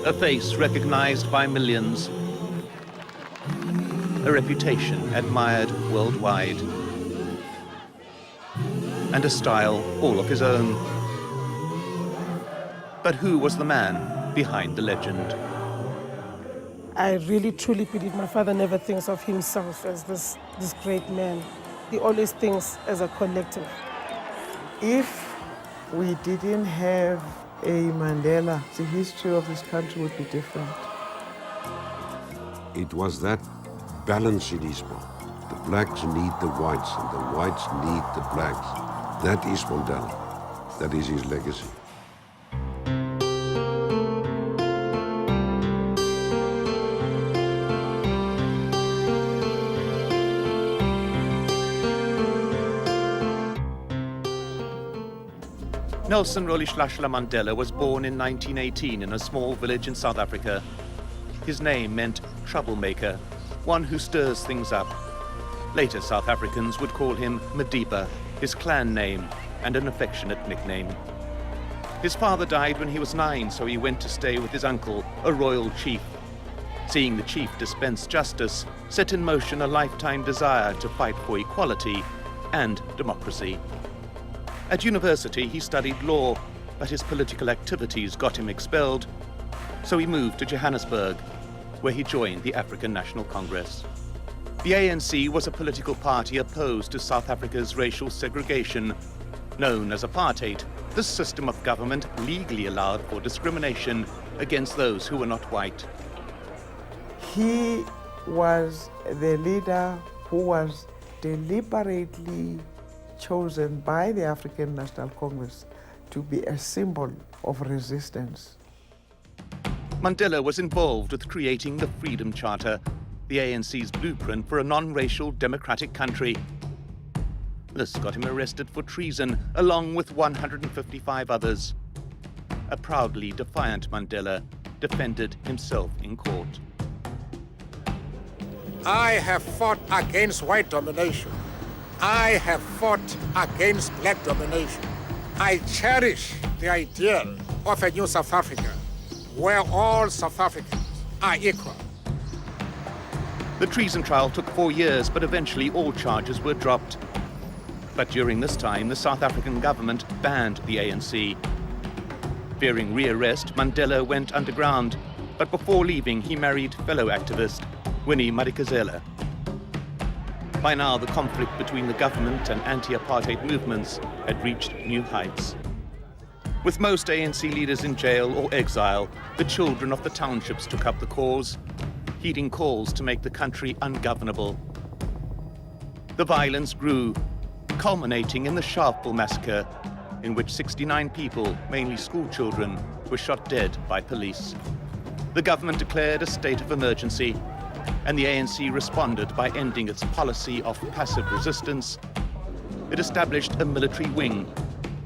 A face recognized by millions. A reputation admired worldwide. And a style all of his own. But who was the man behind the legend? I really truly believe my father never thinks of himself as this great man. He always thinks as a collective. If we didn't have a Mandela, the history of this country would be different. It was that balance in his mind. The blacks need the whites and the whites need the blacks. That is Mandela. That is his legacy. Nelson Rolihlahla Mandela was born in 1918 in a small village in South Africa. His name meant troublemaker, one who stirs things up. Later South Africans would call him Madiba, his clan name and an affectionate nickname. His father died when he was 9, so he went to stay with his uncle, a royal chief. Seeing the chief dispense justice set in motion a lifetime desire to fight for equality and democracy. At university, he studied law, but his political activities got him expelled. So he moved to Johannesburg, where he joined the African National Congress. The ANC was a political party opposed to South Africa's racial segregation. Known as apartheid, this system of government legally allowed for discrimination against those who were not white. He was the leader who was deliberately chosen by the African National Congress to be a symbol of resistance. Mandela was involved with creating the Freedom Charter, the ANC's blueprint for a non-racial democratic country. This got him arrested for treason, along with 155 others. A proudly defiant Mandela defended himself in court. I have fought against white domination. I have fought against black domination. I cherish the ideal of a new South Africa, where all South Africans are equal. The treason trial took 4 years, but eventually all charges were dropped. But during this time, the South African government banned the ANC. Fearing re-arrest, Mandela went underground, but before leaving, he married fellow activist Winnie Mandela. By now, the conflict between the government and anti-apartheid movements had reached new heights. With most ANC leaders in jail or exile, the children of the townships took up the cause, heeding calls to make the country ungovernable. The violence grew, culminating in the Sharpeville massacre, in which 69 people, mainly school children, were shot dead by police. The government declared a state of emergency, and the ANC responded by ending its policy of passive resistance. It established a military wing,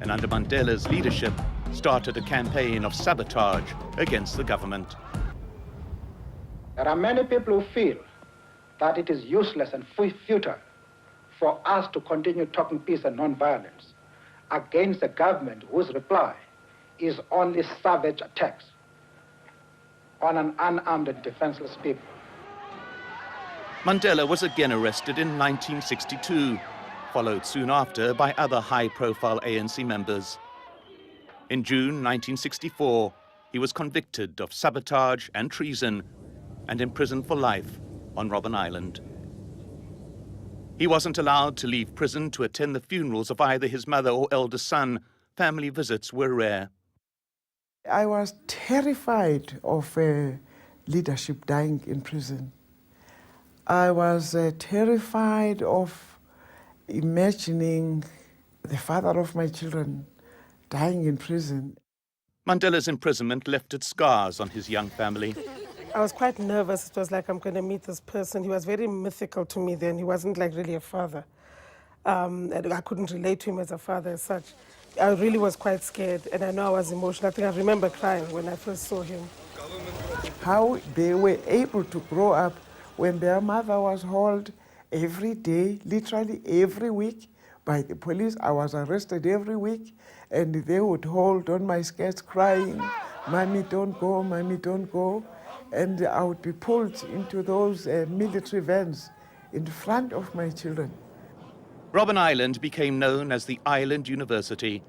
and under Mandela's leadership, started a campaign of sabotage against the government. There are many people who feel that it is useless and futile for us to continue talking peace and non-violence against a government whose reply is only savage attacks on an unarmed and defenseless people. Mandela was again arrested in 1962, followed soon after by other high-profile ANC members. In June 1964, he was convicted of sabotage and treason and imprisoned for life on Robben Island. He wasn't allowed to leave prison to attend the funerals of either his mother or eldest son. Family visits were rare. I was terrified of leadership dying in prison. I was terrified of imagining the father of my children dying in prison. Mandela's imprisonment left its scars on his young family. I was quite nervous. It was like, I'm going to meet this person. He was very mythical to me then. He wasn't like really a father. And I couldn't relate to him as a father as such. I really was quite scared, and I know I was emotional. I think I remember crying when I first saw him. How they were able to grow up when their mother was held every day, literally every week, by the police. I was arrested every week, and they would hold on my skirts crying, "Mommy, don't go, Mommy, don't go." And I would be pulled into those military vans in front of my children. Robben Island became known as the Island University.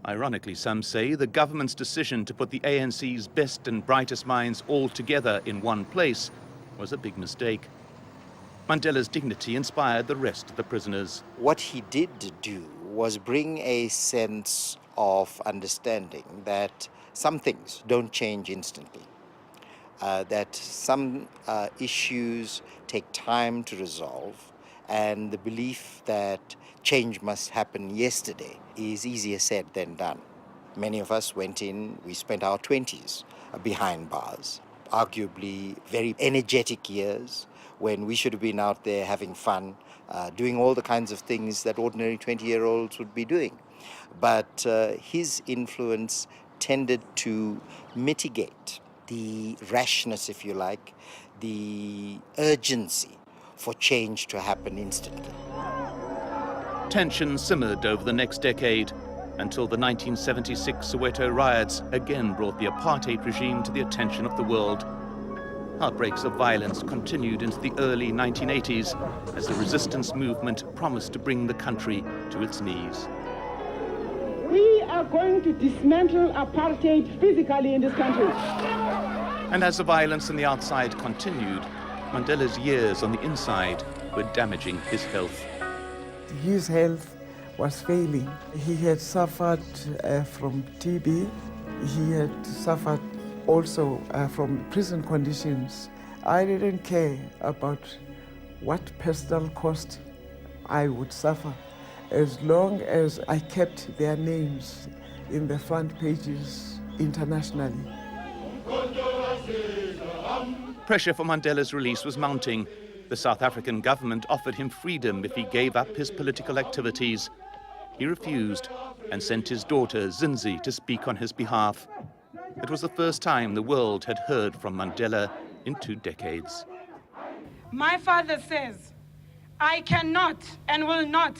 Ironically, some say the government's decision to put the ANC's best and brightest minds all together in one place was a big mistake. Mandela's dignity inspired the rest of the prisoners. What he did do was bring a sense of understanding that some things don't change instantly, that some issues take time to resolve, and the belief that change must happen yesterday is easier said than done. Many of us went in, we spent our 20s behind bars, arguably very energetic years when we should have been out there having fun, doing all the kinds of things that ordinary 20-year-olds would be doing. But his influence tended to mitigate the rashness, if you like, the urgency for change to happen instantly. Tension simmered over the next decade until the 1976 Soweto riots again brought the apartheid regime to the attention of the world. Outbreaks of violence continued into the early 1980s as the resistance movement promised to bring the country to its knees. We are going to dismantle apartheid physically in this country. And as the violence on the outside continued, Mandela's years on the inside were damaging his health. His health was failing. He had suffered from TB. He had suffered also from prison conditions. I didn't care about what personal cost I would suffer as long as I kept their names in the front pages internationally. Pressure for Mandela's release was mounting. The South African government offered him freedom if he gave up his political activities. He refused and sent his daughter, Zinzi, to speak on his behalf. It was the first time the world had heard from Mandela in 2 decades. My father says, I cannot and will not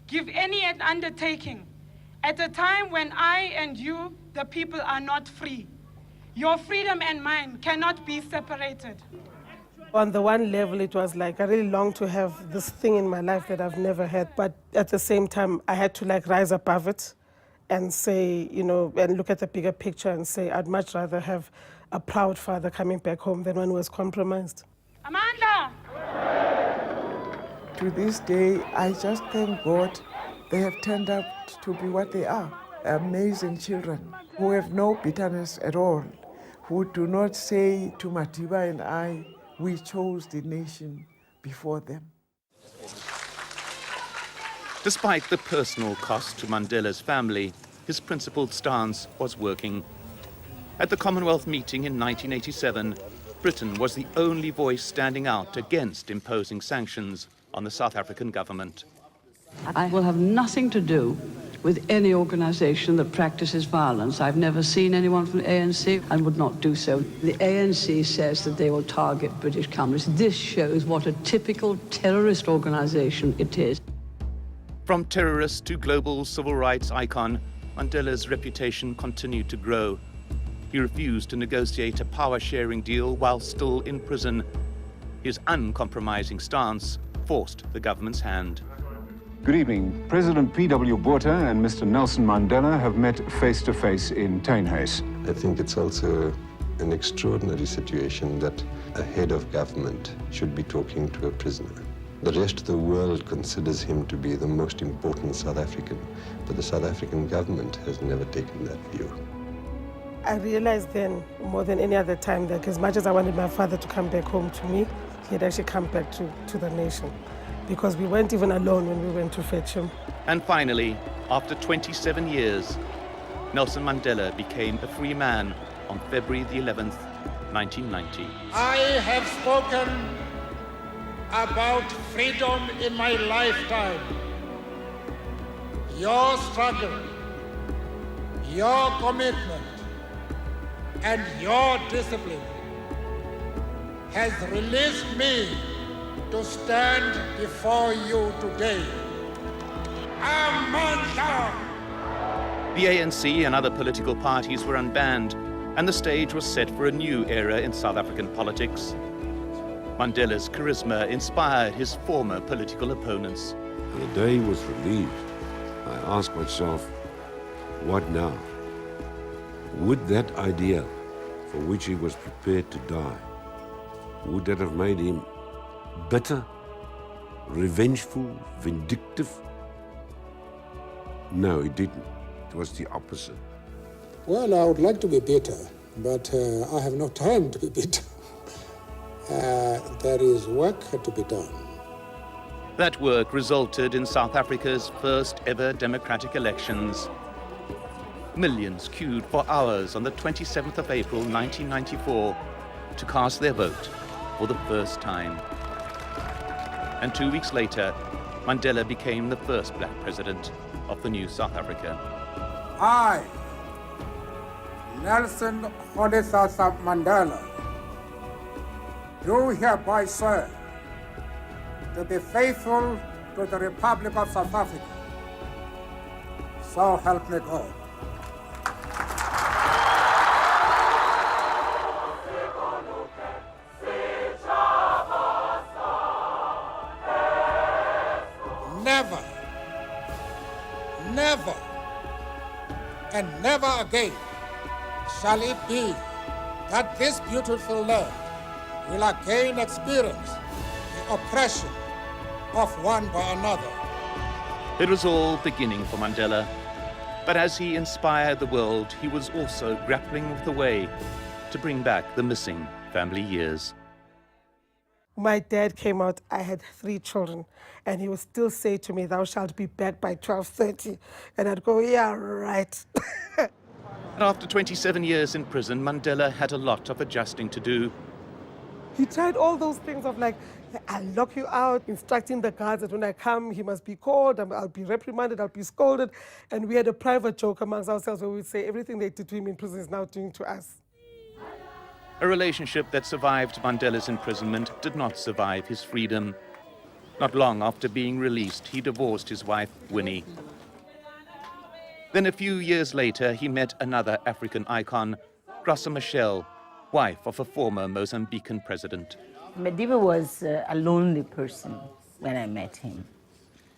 give any undertaking at a time when I and you, the people, are not free. Your freedom and mine cannot be separated. On the one level, it was like I really longed to have this thing in my life that I've never had, but at the same time, I had to rise above it and say, and look at the bigger picture and say, I'd much rather have a proud father coming back home than one who was compromised. Amanda! To this day, I just thank God they have turned out to be what they are. Amazing children who have no bitterness at all, who do not say to Matiba and I, we chose the nation before them. Despite the personal cost to Mandela's family, his principled stance was working. At the Commonwealth meeting in 1987, Britain was the only voice standing out against imposing sanctions on the South African government. I will have nothing to do with any organization that practices violence. I've never seen anyone from the ANC and would not do so. The ANC says that they will target British companies. This shows what a typical terrorist organization it is. From terrorist to global civil rights icon, Mandela's reputation continued to grow. He refused to negotiate a power-sharing deal while still in prison. His uncompromising stance forced the government's hand. Good evening. President P.W. Botha and Mr. Nelson Mandela have met face-to-face in Tynhuis. I think it's also an extraordinary situation that a head of government should be talking to a prisoner. The rest of the world considers him to be the most important South African, but the South African government has never taken that view. I realized then, more than any other time, that as much as I wanted my father to come back home to me, he had actually come back to the nation, because we weren't even alone when we went to fetch him. And finally, after 27 years, Nelson Mandela became a free man on February the 11th, 1990. I have spoken about freedom in my lifetime. Your struggle, your commitment, and your discipline has released me to stand before you today. Amanda! The ANC and other political parties were unbanned. and the stage was set for a new era in South African politics. Mandela's charisma inspired his former political opponents. The day he was relieved, I asked myself, what now? Would that ideal for which he was prepared to die, would that have made him bitter, revengeful, vindictive? No, it didn't. It was the opposite. Well, I would like to be bitter, but I have no time to be bitter. There is work to be done. That work resulted in South Africa's first ever democratic elections. Millions queued for hours on the 27th of April 1994 to cast their vote for the first time. And 2 weeks later, Mandela became the first black president of the new South Africa. I, Nelson Mandela, do hereby swear to be faithful to the Republic of South Africa. So help me God. Never, never, and never again shall it be that this beautiful land will again experience the oppression of one by another. It was all beginning for Mandela, but as he inspired the world, he was also grappling with the way to bring back the missing family years. My dad came out, I had 3 children, and he would still say to me, "Thou shalt be back by 12:30. And I'd go, "Yeah, right." After 27 years in prison, Mandela had a lot of adjusting to do. He tried all those things of like, I'll lock you out, instructing the guards that when I come, he must be called, I'll be reprimanded, I'll be scolded. And we had a private joke amongst ourselves where we'd say everything they did to him in prison is now doing to us. A relationship that survived Mandela's imprisonment did not survive his freedom. Not long after being released, he divorced his wife, Winnie. Then a few years later, he met another African icon, Graça Machel, wife of a former Mozambican president. Madiba was a lonely person when I met him.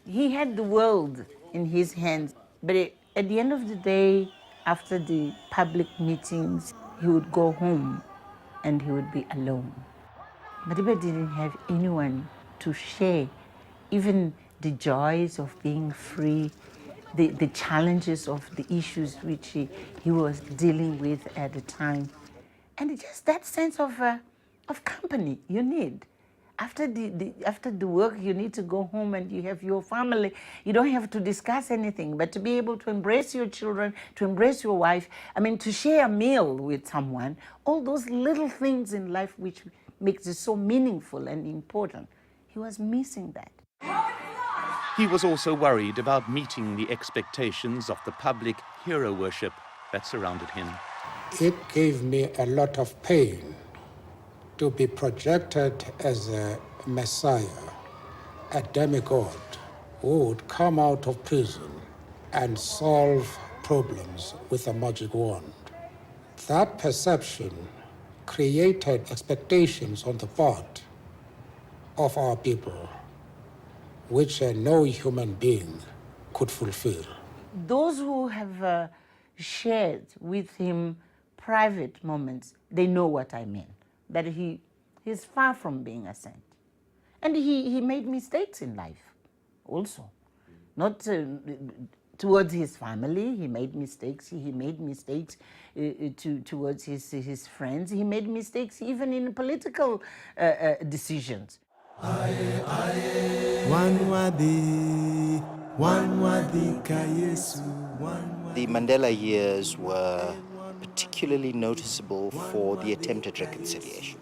He had the world in his hands, but at the end of the day, after the public meetings, he would go home and he would be alone. Madiba didn't have anyone to share even the joys of being free, the challenges of the issues which he was dealing with at the time. And just that sense of company you need. After the work, you need to go home and you have your family. You don't have to discuss anything, but to be able to embrace your children, to embrace your wife, to share a meal with someone, all those little things in life which makes it so meaningful and important. He was missing that. He was also worried about meeting the expectations of the public hero worship that surrounded him. It gave me a lot of pain to be projected as a messiah, a demigod who would come out of prison and solve problems with a magic wand. That perception created expectations on the part of our people, which no human being could fulfill. Those who have shared with him private moments, they know what I mean. That he's far from being a saint. And he made mistakes in life also. Not towards his family, he made mistakes. He made mistakes towards his friends. He made mistakes even in political decisions. The Mandela years were particularly noticeable for the attempted reconciliation.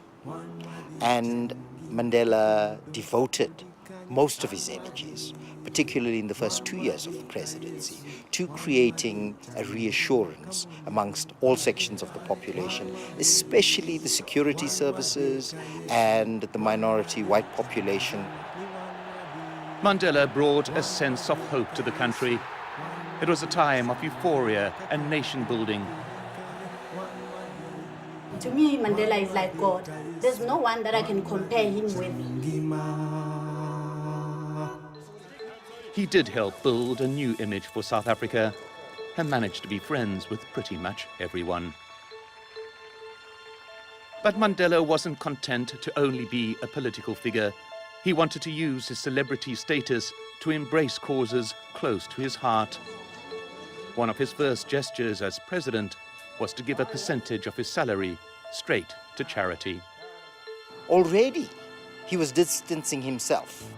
And Mandela devoted most of his energies, particularly in the first 2 years of the presidency, to creating a reassurance amongst all sections of the population, especially the security services and the minority white population. Mandela brought a sense of hope to the country. It was a time of euphoria and nation building. To me, Mandela is like God. There's no one that I can compare him with. He did help build a new image for South Africa and managed to be friends with pretty much everyone. But Mandela wasn't content to only be a political figure. He wanted to use his celebrity status to embrace causes close to his heart. One of his first gestures as president was to give a percentage of his salary straight to charity. Already, he was distancing himself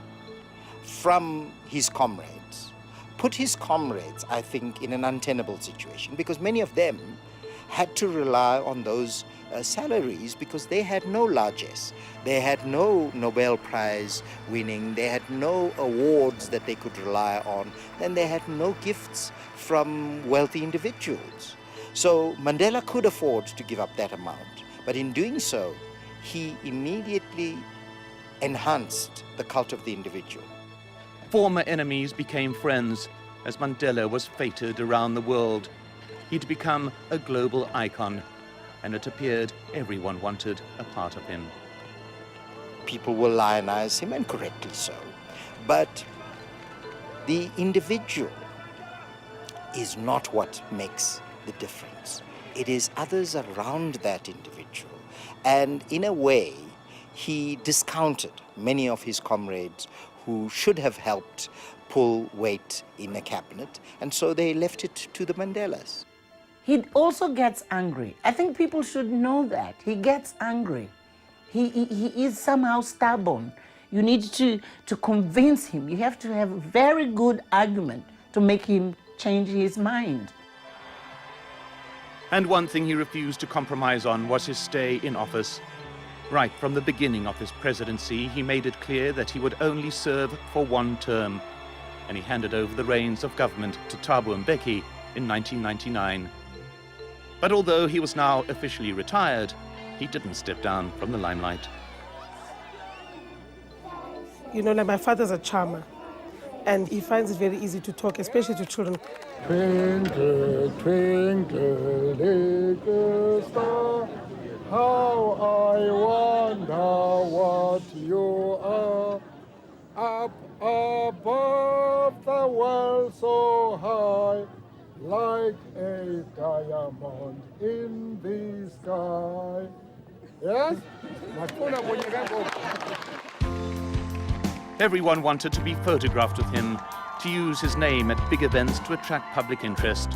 from his comrades, put his comrades, I think, in an untenable situation because many of them had to rely on those salaries because they had no largesse, they had no Nobel Prize winning, they had no awards that they could rely on, and they had no gifts from wealthy individuals. So Mandela could afford to give up that amount, but in doing so, he immediately enhanced the cult of the individual. Former enemies became friends as Mandela was feted around the world. He'd become a global icon, and it appeared everyone wanted a part of him. People will lionize him, and correctly so. But the individual is not what makes the difference. It is others around that individual. And in a way, he discounted many of his comrades who should have helped pull weight in the cabinet, and so they left it to the Mandelas. He also gets angry. I think people should know that. He gets angry. He is somehow stubborn. You need to convince him. You have to have a very good argument to make him change his mind. And one thing he refused to compromise on was his stay in office. Right from the beginning of his presidency, he made it clear that he would only serve for one term, and he handed over the reins of government to Thabo Mbeki in 1999. But although he was now officially retired, he didn't step down from the limelight. You know, like my father's a charmer, and he finds it very easy to talk, especially to children. Twinkle, twinkle, little star, how I wonder what you are. Up above the world so high, like a diamond in the sky. Yes? Everyone wanted to be photographed with him, to use his name at big events to attract public interest.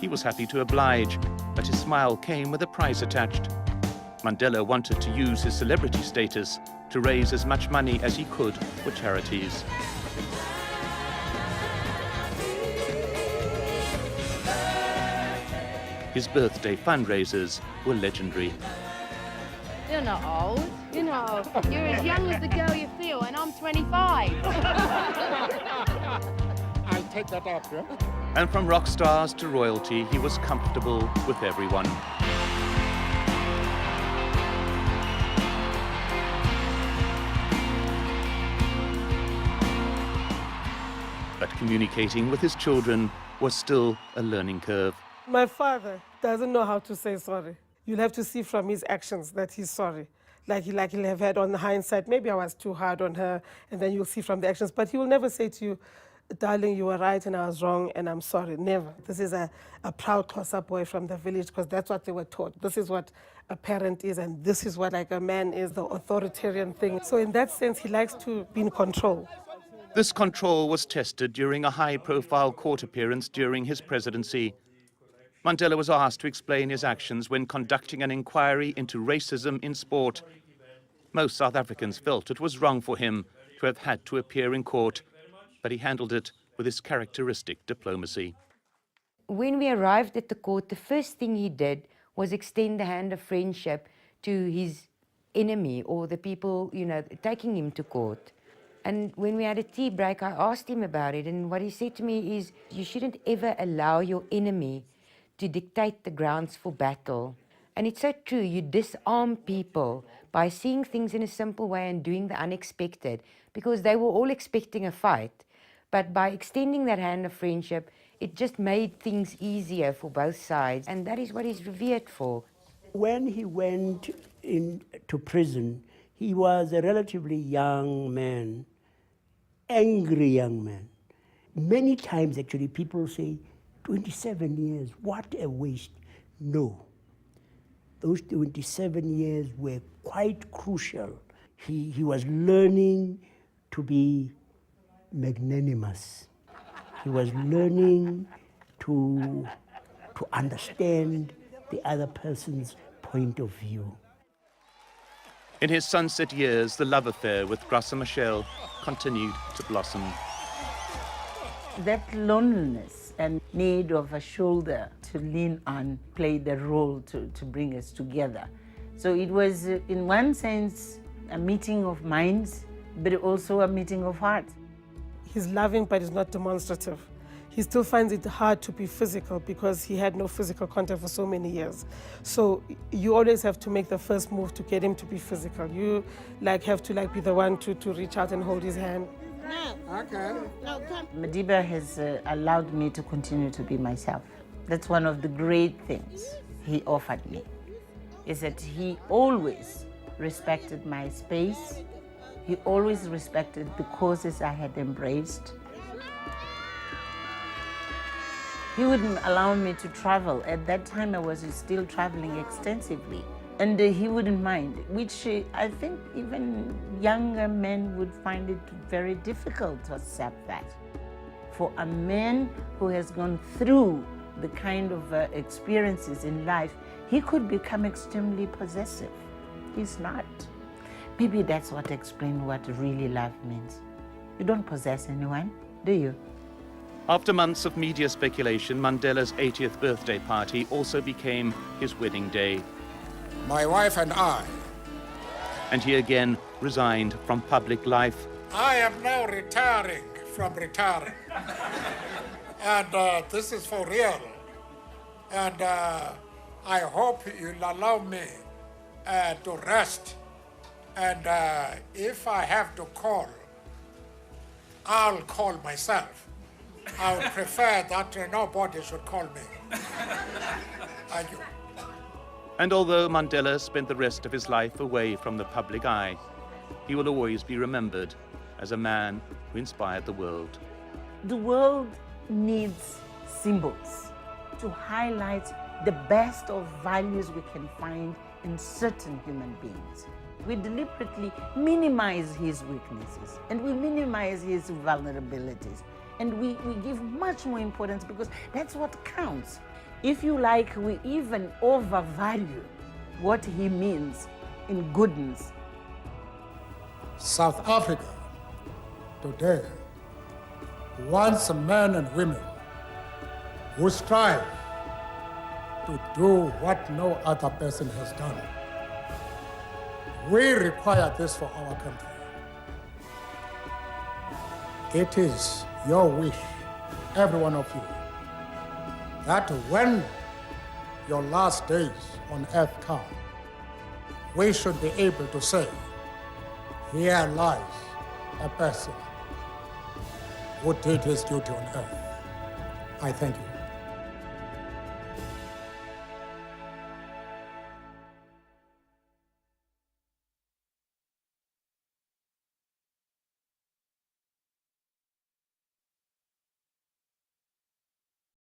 He was happy to oblige, but his smile came with a price attached. Mandela wanted to use his celebrity status to raise as much money as he could for charities. His birthday fundraisers were legendary. You're not old. You're not old. You're as young as the girl you feel, and I'm 25. I'll take that up, yeah? And from rock stars to royalty, he was comfortable with everyone. But communicating with his children was still a learning curve. My father doesn't know how to say sorry. You'll have to see from his actions that he's sorry. Like he'll have had on hindsight, maybe I was too hard on her, and then you'll see from the actions. But he will never say to you, darling, you were right and I was wrong and I'm sorry. Never. This is a proud Xhosa boy from the village because that's what they were taught. This is what a parent is and this is what like a man is, the authoritarian thing. So in that sense, he likes to be in control. This control was tested during a high-profile court appearance during his presidency. Mandela was asked to explain his actions when conducting an inquiry into racism in sport. Most South Africans felt it was wrong for him to have had to appear in court, but he handled it with his characteristic diplomacy. When we arrived at the court, the first thing he did was extend the hand of friendship to his enemy or the people, taking him to court. And when we had a tea break, I asked him about it, and what he said to me is, you shouldn't ever allow your enemy to dictate the grounds for battle. And it's so true, you disarm people by seeing things in a simple way and doing the unexpected, because they were all expecting a fight. But by extending that hand of friendship, it just made things easier for both sides, and that is what he's revered for. When he went into prison, he was a relatively young man, angry young man. Many times, actually, people say, 27 years, what a waste. No. Those 27 years were quite crucial. He was learning to be magnanimous. He was learning to understand the other person's point of view. In his sunset years, the love affair with Graça Machel continued to blossom. That loneliness and need of a shoulder to lean on played a role to bring us together. So it was, in one sense, a meeting of minds, but also a meeting of hearts. He's loving, but he's not demonstrative. He still finds it hard to be physical because he had no physical contact for so many years. So you always have to make the first move to get him to be physical. You have to be the one to reach out and hold his hand. No. Okay. No, come. Madiba has allowed me to continue to be myself. That's one of the great things he offered me, is that he always respected my space. He always respected the causes I had embraced. He wouldn't allow me to travel. At that time, I was still traveling extensively. And he wouldn't mind, which I think even younger men would find it very difficult to accept that. For a man who has gone through the kind of experiences in life, he could become extremely possessive. He's not. Maybe that's what explains what really love means. You don't possess anyone, do you? After months of media speculation, Mandela's 80th birthday party also became his wedding day. My wife and I. And he again resigned from public life. I am now retiring from retiring. And this is for real. And I hope you'll allow me to rest. And if I have to call, I'll call myself. I would prefer that nobody should call me. Thank you. And although Mandela spent the rest of his life away from the public eye, he will always be remembered as a man who inspired the world. The world needs symbols to highlight the best of values we can find in certain human beings. We deliberately minimize his weaknesses and we minimize his vulnerabilities. And we give much more importance because that's what counts. If you like, we even overvalue what he means in goodness. South Africa today wants men and women who strive to do what no other person has done. We require this for our country. It is your wish, every one of you, that when your last days on earth come, we should be able to say, here lies a person who did his duty on earth. I thank you.